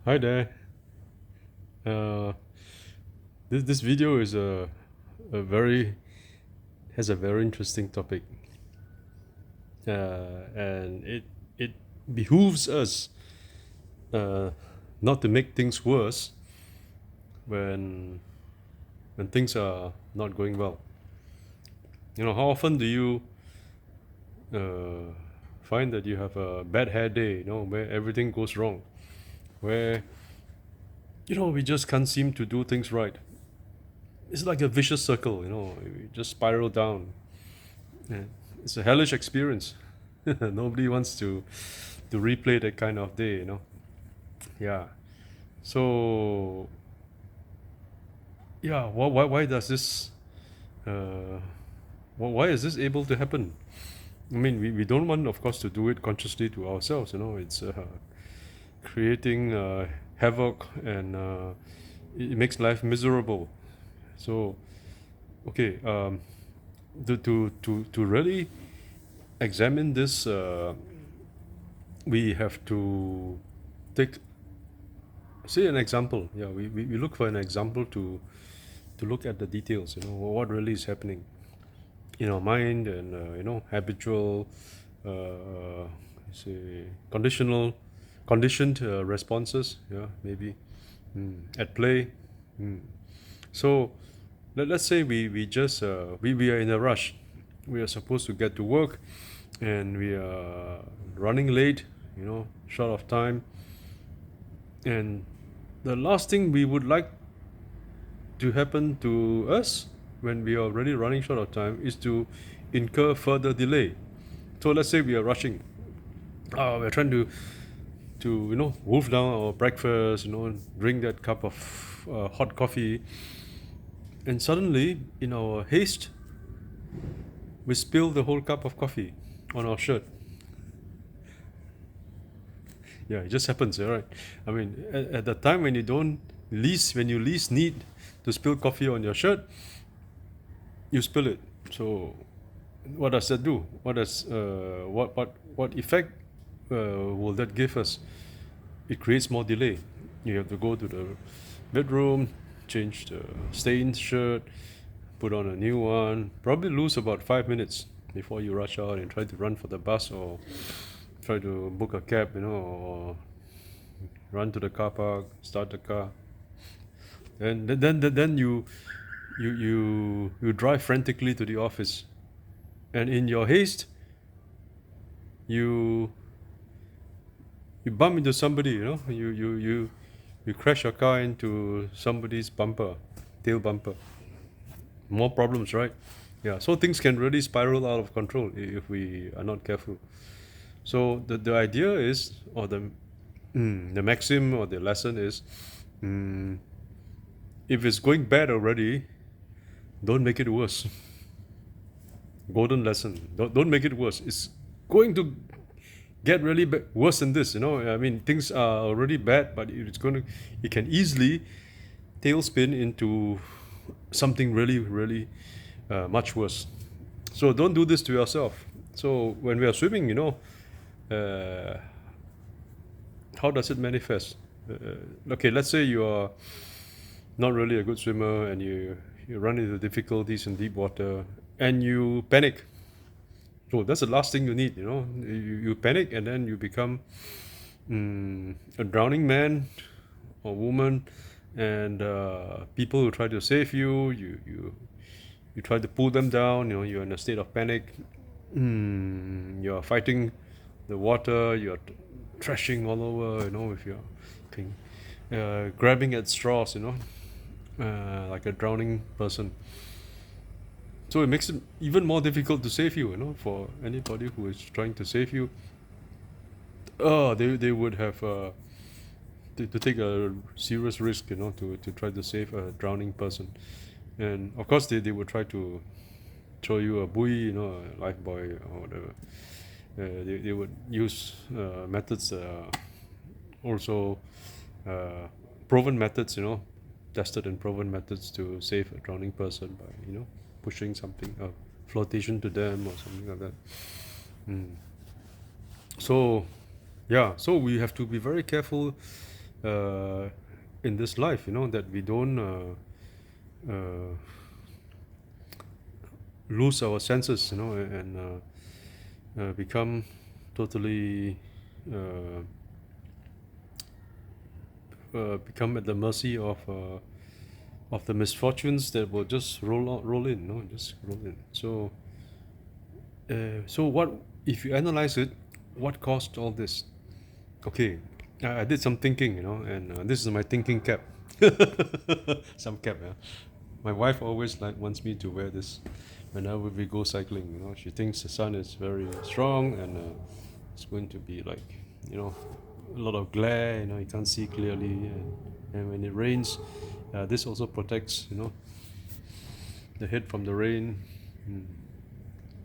Hi there. Uh, this video is a very has a very interesting topic, and it behooves us uh, not to make things worse when when things are not going well. How often do you uh, find that you have a bad hair day? Where everything goes wrong, where we just can't seem to do things right. It's like a vicious circle. We just spiral down. Yeah. It's a hellish experience. Nobody wants to replay that kind of day. Yeah. So yeah, why does this? Uh, why is this able to happen? I mean, we don't want, of course, to do it consciously to ourselves. It's creating havoc and it makes life miserable. So okay, to really examine this, we have to take say an example. Yeah, we look for an example to look at the details. What really is happening in our mind and habitual, say conditioned responses. Yeah, maybe at play. So let's say we just we are in a rush. We are supposed to get to work, and we are running late. Short of time, and the last thing we would like to happen to us when we are already running short of time is to incur further delay. So let's say we are rushing. We're trying to wolf down our breakfast. Drink that cup of hot coffee, and suddenly, in our haste, we spill the whole cup of coffee on our shirt. Yeah, it just happens, right? I mean, at the time when you least need to spill coffee on your shirt, you spill it. So what does that do? What effect will that give us? It creates more delay. You have to go to the bedroom, change the stained shirt, put on a new one. Probably lose about 5 minutes before you rush out and try to run for the bus or try to book a cab, or run to the car park, start the car, and then you drive frantically to the office, and in your haste, you you bump into somebody. You crash your car into somebody's bumper, tail bumper. More problems, right? Yeah. So things can really spiral out of control if we are not careful. So the idea is, or the maxim or the lesson is, if it's going bad already, don't make it worse. Golden lesson. Don't make it worse. It's going to get really worse than this. I mean, things are already bad, but it can easily tailspin into something really, really much worse. So don't do this to yourself. So when we are swimming, uh, how does it manifest? Okay, let's say you are not really a good swimmer and you run into difficulties in deep water and you panic. So that's the last thing you need. You panic and then you become a drowning man or woman, and people who try to save you try to pull them down. You're in a state of panic. You're fighting the water. You're thrashing all over. With your thing, grabbing at straws. Like a drowning person. So it makes it even more difficult to save you. For anybody who is trying to save you. They would have to take a serious risk, to try to save a drowning person. And of course, they would try to throw you a buoy, a life buoy or whatever. They would use methods, also proven methods, tested and proven methods to save a drowning person by, pushing something, flotation to them or something like that. So, yeah, so we have to be very careful uh, in this life, that we don't lose our senses, and become totally uh, become at the mercy of the misfortunes that will just roll in, just roll in. So what if you analyze it? What caused all this? Okay, I did some thinking, and this is my thinking cap. Some cap, yeah. My wife always wants me to wear this whenever we go cycling. She thinks the sun is very strong and it's going to be like, a lot of glare. You can't see clearly, and when it rains, this also protects, the head from the rain.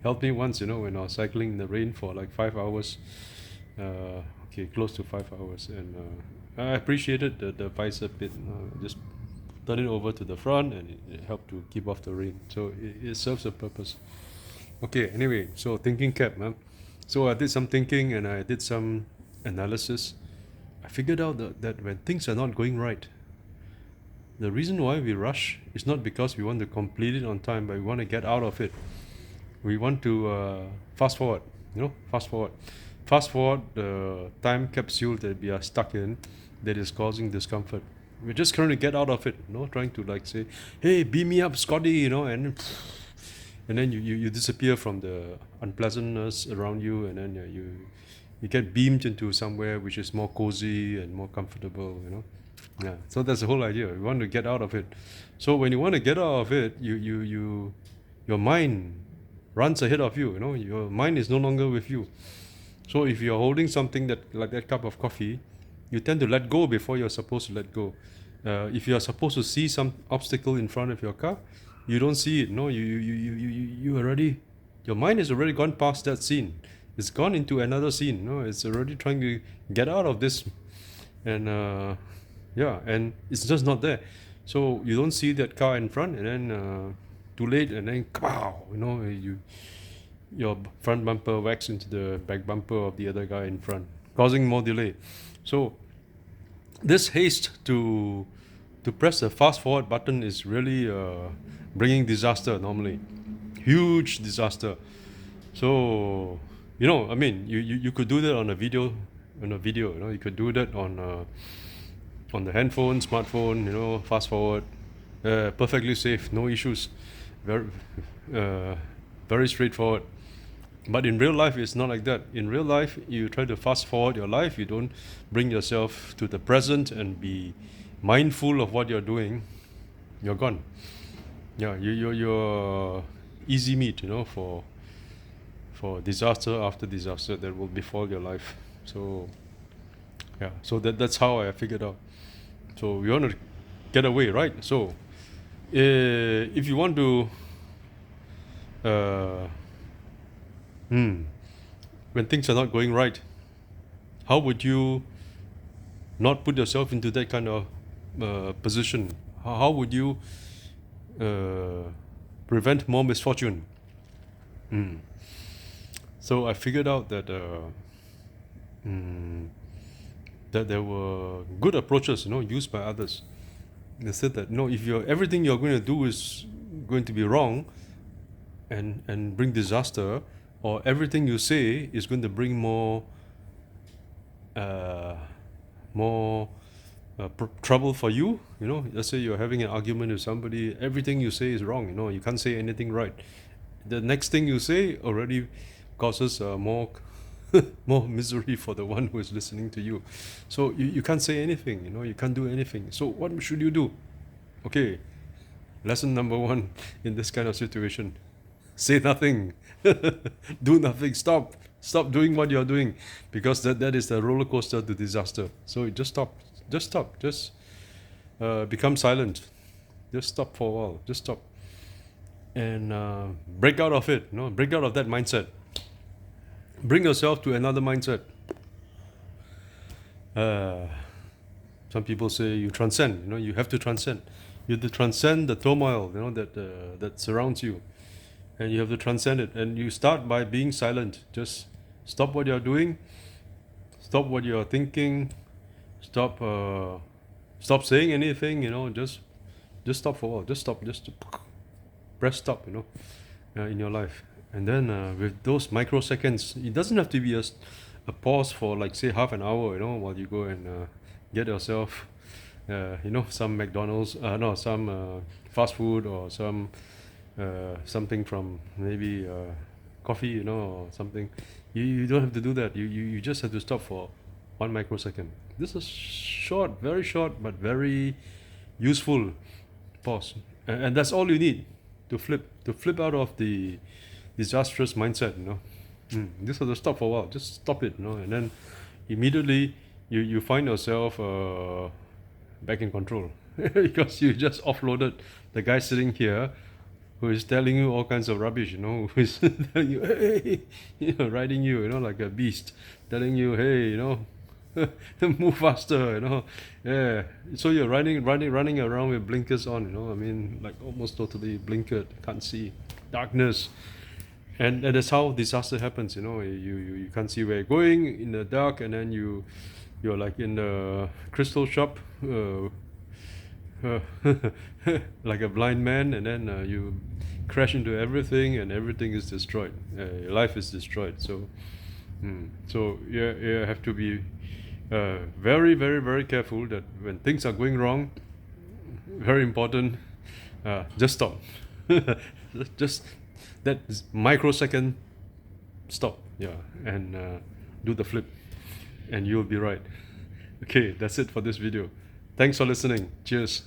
Helped me once, when I was cycling in the rain for like 5 hours. Okay, close to 5 hours, and I appreciated the visor bit. Just turn it over to the front, and it helped to keep off the rain. So it serves a purpose. Okay, anyway, so thinking cap, man. So I did some thinking and I did some analysis. I figured out that when things are not going right, the reason why we rush is not because we want to complete it on time, but we want to get out of it. We want to fast forward, fast forward the time capsule that we are stuck in that is causing discomfort. We're just trying to get out of it, trying to like say, hey, beam me up, Scotty, and then you disappear from the unpleasantness around you, and then you get beamed into somewhere which is more cozy and more comfortable. Yeah, so that's the whole idea. You want to get out of it. So when you want to get out of it, your mind runs ahead of you. Your mind is no longer with you. So if you're holding something like that cup of coffee, you tend to let go before you're supposed to let go. If you're supposed to see some obstacle in front of your car, you don't see it. No, you already, your mind has already gone past that scene. It's gone into another scene. It's already trying to get out of this, and yeah, and it's just not there. So you don't see that car in front, and then too late, and then kapow, your front bumper whacks into the back bumper of the other guy in front, causing more delay. So this haste to press the fast forward button is really bringing disaster normally, huge disaster. So I mean, you could do that on a video, you could do that on the handphone, smartphone, fast forward, perfectly safe, no issues, very very straightforward. But in real life, it's not like that. In real life, you try to fast forward your life. You don't bring yourself to the present and be mindful of what you're doing. You're gone. Yeah, you're easy meat, for disaster after disaster that will befall your life. So yeah, so that's how I figured out. So we want to get away, right? So if you want to when things are not going right, how would you not put yourself into that kind of position? How would you prevent more misfortune? So I figured out that that there were good approaches, used by others. They said that if everything you're going to do is going to be wrong and bring disaster, or everything you say is going to bring more trouble for you. Let's say you're having an argument with somebody, everything you say is wrong. You can't say anything right. The next thing you say already causes more more misery for the one who is listening to you. So you can't say anything. You can't do anything. So what should you do? Okay, lesson number one in this kind of situation: say nothing. Do nothing. Stop doing what you're doing, because that is the roller coaster to disaster. So just stop. Just become silent. Just stop for a while. Just stop and break out of it. Break out of that mindset. Bring yourself to another mindset. Some people say you transcend. You have to transcend. You have to transcend the turmoil, that surrounds you, and you have to transcend it. And you start by being silent. Just stop what you're doing. Stop what you're thinking. stop saying anything, you know, just stop for a while, just stop, just press stop, you know, in your life. And then with those microseconds, it doesn't have to be a pause for like say half an hour, you know, while you go and get yourself you know, some McDonald's, no, some fast food, or some something from maybe coffee, you know, or something. You don't have to do that. You just have to stop for 1 microsecond. This is short, very short, but very useful pause, and that's all you need to flip out of the disastrous mindset. You know, just have to stop for a while. Just stop it, you know, and then immediately you find yourself back in control because you just offloaded the guy sitting here who is telling you all kinds of rubbish, you know, who is telling you, hey, you know, riding you, you know, like a beast, telling you, hey, you know, move faster, you know, yeah. So you're running around with blinkers on, you know. I mean, like almost totally blinkered, can't see, darkness, and that's how disaster happens, you know. You can't see where you're going in the dark, and then you're like in the crystal shop. Like a blind man, and then you crash into everything, and everything is destroyed. Your life is destroyed. So, so you have to be very, very, very careful that when things are going wrong, very important, just stop. Just that microsecond stop, yeah, and do the flip, and you'll be right. Okay, that's it for this video. Thanks for listening. Cheers.